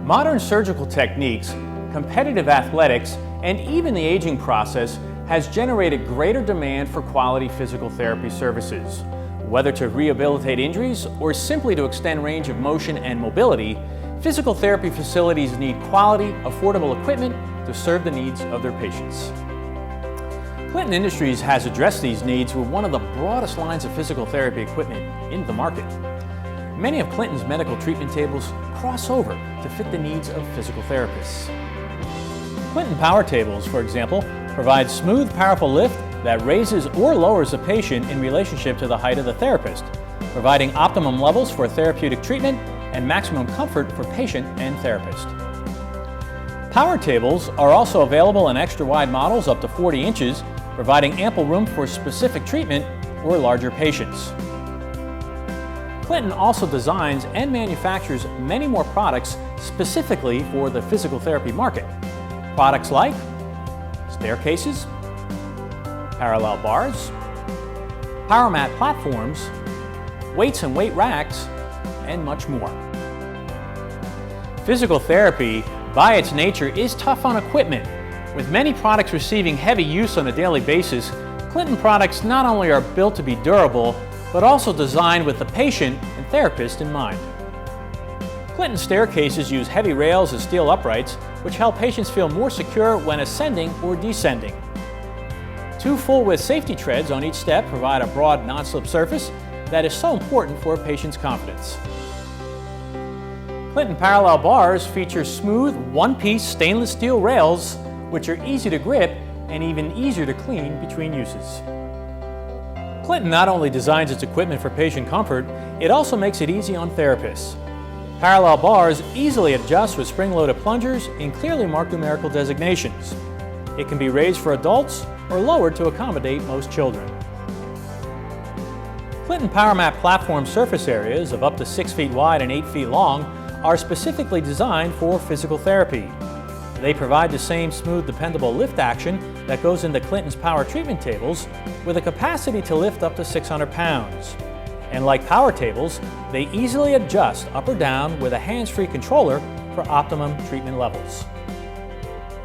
Modern surgical techniques, competitive athletics, and even the aging process has generated greater demand for quality physical therapy services. Whether to rehabilitate injuries or simply to extend range of motion and mobility, physical therapy facilities need quality, affordable equipment to serve the needs of their patients. Clinton Industries has addressed these needs with one of the broadest lines of physical therapy equipment in the market. Many of Clinton's medical treatment tables cross over to fit the needs of physical therapists. Clinton Power Tables, for example, provide smooth, powerful lift that raises or lowers the patient in relationship to the height of the therapist, providing optimum levels for therapeutic treatment and maximum comfort for patient and therapist. Power tables are also available in extra wide models up to 40 inches, providing ample room for specific treatment or larger patients. Clinton also designs and manufactures many more products specifically for the physical therapy market. Products like staircases, parallel bars, power mat platforms, weights and weight racks, and much more. Physical therapy, by its nature, is tough on equipment. With many products receiving heavy use on a daily basis, Clinton products not only are built to be durable, but also designed with the patient and therapist in mind. Clinton staircases use heavy rails and steel uprights, which help patients feel more secure when ascending or descending. 2 full-width safety treads on each step provide a broad non-slip surface that is so important for a patient's confidence. Clinton parallel bars feature smooth, one-piece stainless steel rails, which are easy to grip and even easier to clean between uses. Clinton not only designs its equipment for patient comfort, it also makes it easy on therapists. Parallel bars easily adjust with spring-loaded plungers in clearly marked numerical designations. It can be raised for adults or lowered to accommodate most children. Clinton Power Mat platform surface areas of up to 6 feet wide and 8 feet long are specifically designed for physical therapy. They provide the same smooth, dependable lift action that goes into Clinton's power treatment tables with a capacity to lift up to 600 pounds. And like power tables, they easily adjust up or down with a hands-free controller for optimum treatment levels.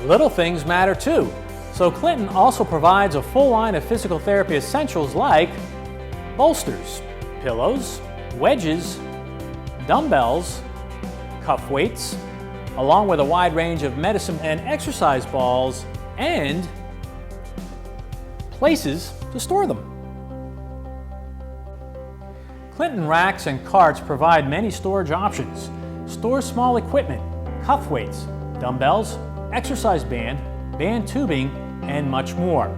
Little things matter too, so Clinton also provides a full line of physical therapy essentials like bolsters, pillows, wedges, dumbbells, cuff weights, along with a wide range of medicine and exercise balls, and places to store them. Clinton racks and carts provide many storage options. Store small equipment, cuff weights, dumbbells, exercise band, band tubing, and much more.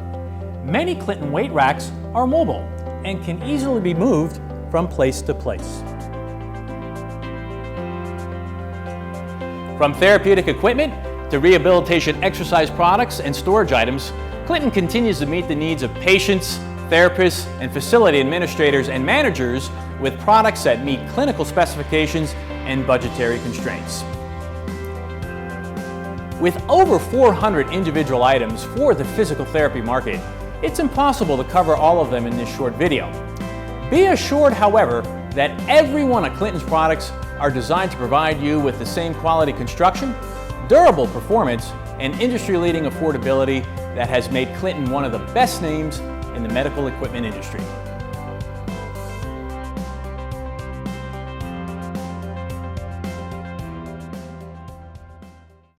Many Clinton weight racks are mobile and can easily be moved from place to place. From therapeutic equipment to rehabilitation exercise products and storage items, Clinton continues to meet the needs of patients, therapists, and facility administrators and managers with products that meet clinical specifications and budgetary constraints. With over 400 individual items for the physical therapy market, it's impossible to cover all of them in this short video. Be assured, however, that every one of Clinton's products are designed to provide you with the same quality construction, durable performance, and industry-leading affordability that has made Clinton one of the best names in the medical equipment industry.